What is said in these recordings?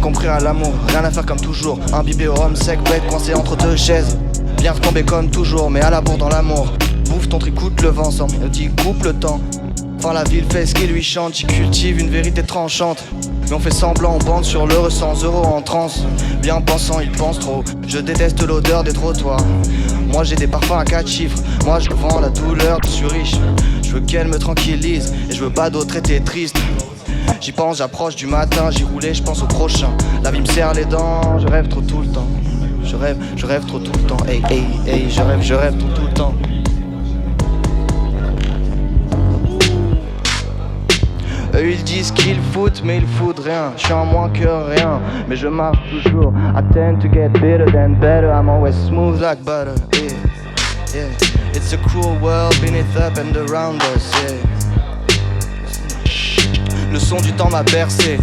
compris à l'amour, rien à faire comme toujours. Imbibé au rhum sec, bête coincé entre deux chaises. Bien retombé comme toujours, mais à la bourre dans l'amour. Bouffe ton tricoute le vent, sans mélodie coupe le temps. Enfin la ville fait ce qui lui chante, j'y cultive une vérité tranchante. Mais on fait semblant, on bande sur l'euro, 100 euros en transe. Bien pensant, il pense trop, je déteste l'odeur des trottoirs. Moi j'ai des parfums à 4 chiffres, moi je vends la douleur, je suis riche. Je veux qu'elle me tranquillise, et je veux pas d'autres traiter triste. J'y pense, j'approche du matin, j'y roulais, je pense au prochain. La vie me serre les dents, je rêve trop tout le temps. Je rêve trop tout le temps. Hey, hey, hey, je rêve trop tout le temps. Eux ils disent qu'ils foutent, mais ils foutent rien. Je suis en moins que rien, mais je marche toujours. I tend to get better than better. I'm always smooth like butter. Yeah, yeah. It's a cruel world beneath up and around us. Yeah. Le son du temps m'a bercé.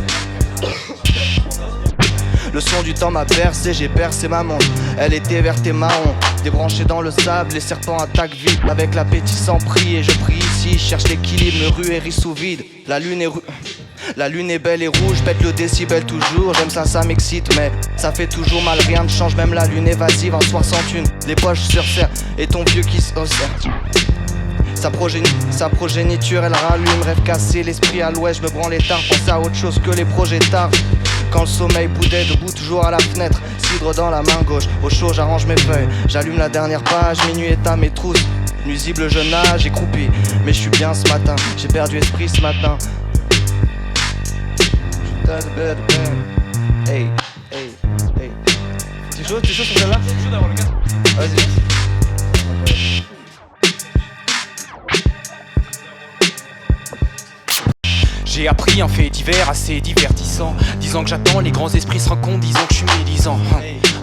Le son du temps m'a bercé, j'ai percé ma montre. Elle était verte et marron, débranchée dans le sable. Les serpents attaquent vite, avec l'appétit sans prix. Et je prie ici, cherche l'équilibre, me rue et rit sous vide. La lune est belle et rouge, pète le décibel toujours. J'aime ça, ça m'excite, mais ça fait toujours mal. Rien ne change, même la lune évasive en soir sans thune. Les poches surserrent, et ton vieux qui se resserre. Sa progéniture, elle rallume. Rêve cassé, l'esprit à l'ouest, je me branle les tard. Pense à autre chose que les projets tard. Quand le sommeil boudait, debout toujours à la fenêtre. Cidre dans la main gauche, au chaud j'arrange mes feuilles. J'allume la dernière page, minuit est à mes trousses. Nuisible je nage, écroupi, mais je suis bien ce matin. J'ai perdu esprit ce matin. Hey, hey, hey. T'es chaud sur celle-là? C'est chaud d'avoir le gars. Vas-y. J'ai appris un fait divers assez divertissant, disant que j'attends les grands esprits se rencontrent, disant que je suis médisant.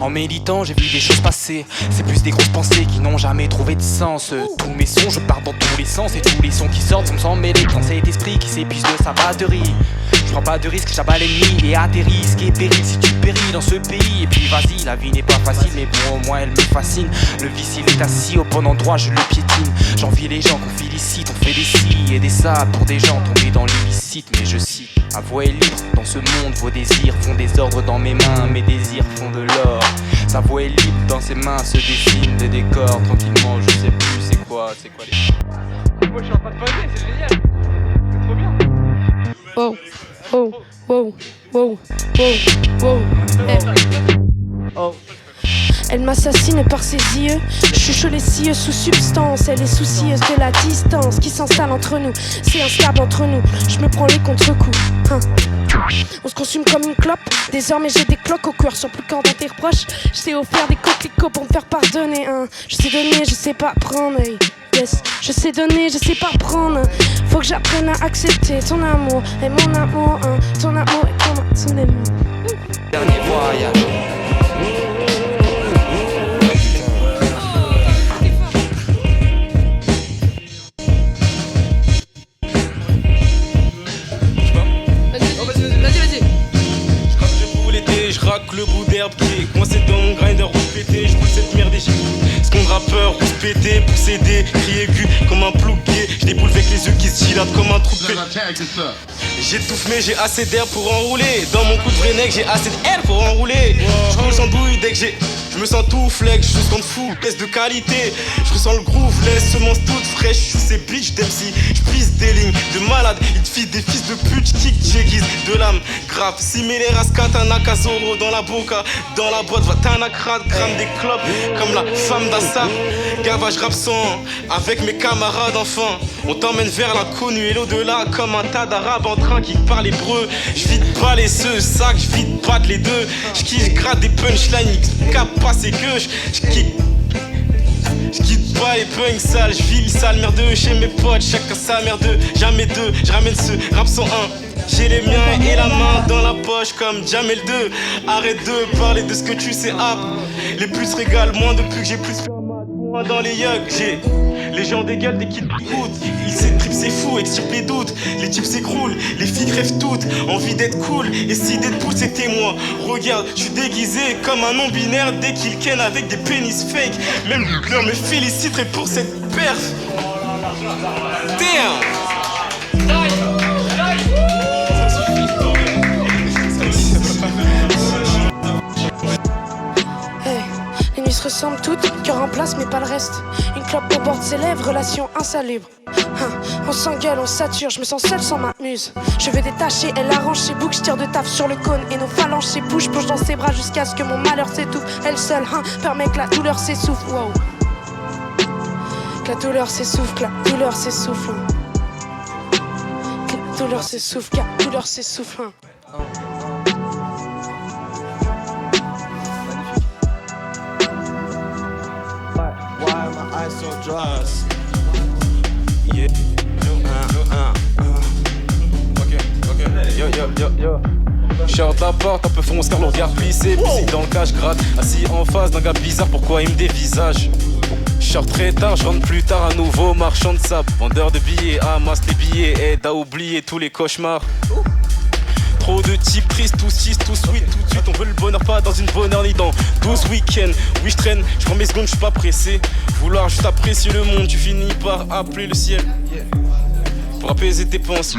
En méditant j'ai vu des choses passer, c'est plus des grosses pensées qui n'ont jamais trouvé de sens. Tous mes sons je pars dans tous les sens, et tous les sons qui sortent sont sans mêler dans cet esprit qui s'épuise de sa batterie. Je prends pas de risque, j'abats l'ennemi et atterris, risque et péril si tu péris dans ce pays. Et puis vas-y, la vie n'est pas facile, mais bon au moins elle me fascine. Le vice il est assis au bon endroit, je le piétine. J'envie les gens qu'on félicite, on fait des si et des ça pour des gens tombés dans l'illicite. Mais je cite, ma voix est libre, dans ce monde vos désirs font des ordres dans mes mains, mes désirs font de l'or. Sa voix est libre, dans ses mains se dessinent des décors, tranquillement je sais plus c'est quoi les... Moi je suis en train de passer, c'est génial. C'est trop bien. Wow, wow, wow, wow, wow, wow. Oh. Elle m'assassine par ses yeux. Je chuchote les cieux sous substance. Elle est soucieuse de la distance qui s'installe entre nous. C'est instable entre nous. Je me prends les contre-coups. On se consume comme une clope. Désormais j'ai des cloques au cœur. Sans plus quand dans tes reproches. Je t'ai offert des coquelicots pour me faire pardonner. Je sais donner, je sais pas prendre. Yes, je sais donner, je sais pas prendre. Faut que j'apprenne à accepter ton amour et mon amour. Ton amour est comme un tsunami. Dernier voyage. Je racle le bout d'herbe qui est coincé dans mon grinder rouge pété. Je roule cette merde et j'écoute ce qu'on rappeur rouge pété, possédé, cri aigu comme un plougué. Je déboule avec les yeux qui se dilatent comme un trou de J'étouffe mais j'ai assez d'air pour enrouler. Dans mon coup de vrai nec j'ai assez d'air pour enrouler. Je roule sans douille dès que je me sens tout flex, je suis fou, test de qualité. Je ressens le groove, laisse semences toutes fraîches. Je ces bitch d'MC, je pisse des lignes de malade. Ils te filent des fils de pute, kick, j'aiguise de l'âme grave. Similaire à Skatana Kazoro dans la boca. Dans la boîte, va t'anacrade, crame des clopes comme la femme d'Assaf. Gavage rap sang avec mes camarades enfants. On t'emmène vers l'inconnu et l'au-delà comme un tas d'arabes en train qui parlent hébreu. Je vide pas les ceux, sac, je vide pas les deux. Je kiffe gratte des punchlines, cap pas ses queues. Je quitte pas les punks sales, je vis sale merdeux chez mes potes, chacun sa merde, jamais deux, je ramène ce rap 101. J'ai les miens et la main dans la poche comme Jamel 2. Arrête de parler de ce que tu sais, les plus se régalent, moins depuis que j'ai plus moins dans les yugs. J'ai les gens dégueulent dès qu'ils t'écoutent. Ils s'étripent, c'est fou, extirpent les doutes. Les types s'écroulent, les filles rêvent toutes. Envie d'être cool, et si Deadpool c'était moi. Regarde, je suis déguisé comme un non-binaire dès qu'ils ken avec des pénis fake. Même Luckler me féliciterait pour cette perf. Damn. ressemblent toutes, cœur en place mais pas le reste. Une clope au bord de ses lèvres, relation insalubre. On s'engueule, on sature, je me sens seule sans ma muse. Je veux détacher, elle arrange ses boucles, je tire de taf sur le cône. Et nos phalanges s'épouchent, plonge dans ses bras jusqu'à ce que mon malheur s'étouffe. Elle seule, permet que la douleur s'essouffle. Wow. Que la douleur s'essouffle, que la douleur s'essouffle. Que la douleur s'essouffle, que la douleur s'essouffle. Why are my eyes so dry? Yeah. Yo. Short ta porte, un peu fonce car le regard plissé. Puis dans le cache gratte, assis en face d'un gars bizarre, pourquoi il me dévisage? Short très tard, je rentre plus tard à nouveau, marchand de sable. Vendeur de billets, amasse les billets, aide à oublier tous les cauchemars. Trop de types tristes, tous 6, tous sweet, tout de suite on veut le bonheur, pas dans une bonne heure ni dans 12 week-ends. Oui je traîne, je prends mes secondes, je suis pas pressé. Vouloir juste apprécier le monde, tu finis par appeler le ciel pour apaiser tes pensées.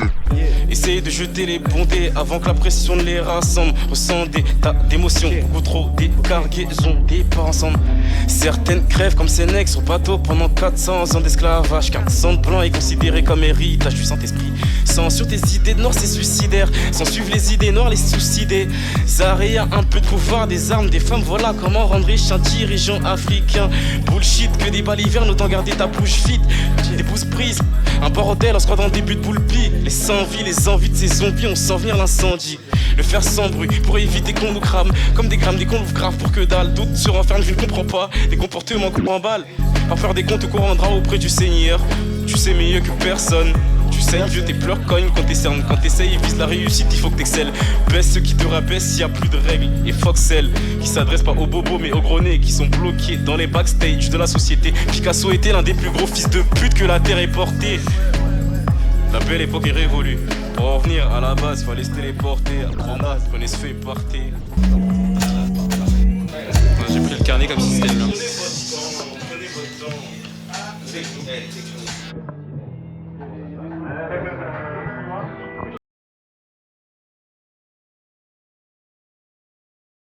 Essaye de jeter les bondés avant que la pression ne les rassemble. Ressens des tas d'émotions, beaucoup trop décargaisons, des pas ensemble. Certaines crèvent comme Sénèque sur bateau pendant 400 ans d'esclavage. Car le sang blanc est considéré comme héritage du Saint-Esprit. Sans sur tes idées noires, c'est suicidaire. Sans suivre les idées noires, les soucis des Zaria. Un peu de pouvoir, des armes, des femmes, voilà comment rendre riche un dirigeant africain. Bullshit, que des balivernes, autant garder ta bouche vide. Des pouces prises, un bordel, on se croit dans le début de Boulpi. Les sans-vie, les envies de ces zombies, on sent venir l'incendie. Le faire sans bruit pour éviter qu'on nous crame. Comme des grammes, des qu'on nous grave pour que dalle. D'autres se renferment, je ne comprends pas. Des comportements qu'on emballe. Par faire des comptes qu'on rendra auprès du Seigneur. Tu sais mieux que personne. Tu saignes, vieux, tes pleurs cognent quand t'es cernes. Quand t'essayes et vises la réussite, il faut que t'excelles. Baisse ceux qui te rabaissent s'il y a plus de règles. Et fuck celles qui s'adressent pas aux bobos mais aux gros nez, qui sont bloqués dans les backstage de la société. Picasso était l'un des plus gros fils de pute que la terre ait porté. La belle époque est révolue. Pour revenir à la base, fallait se téléporter. Prenez ce feu et partez. J'ai pris le carnet comme si c'était le mien.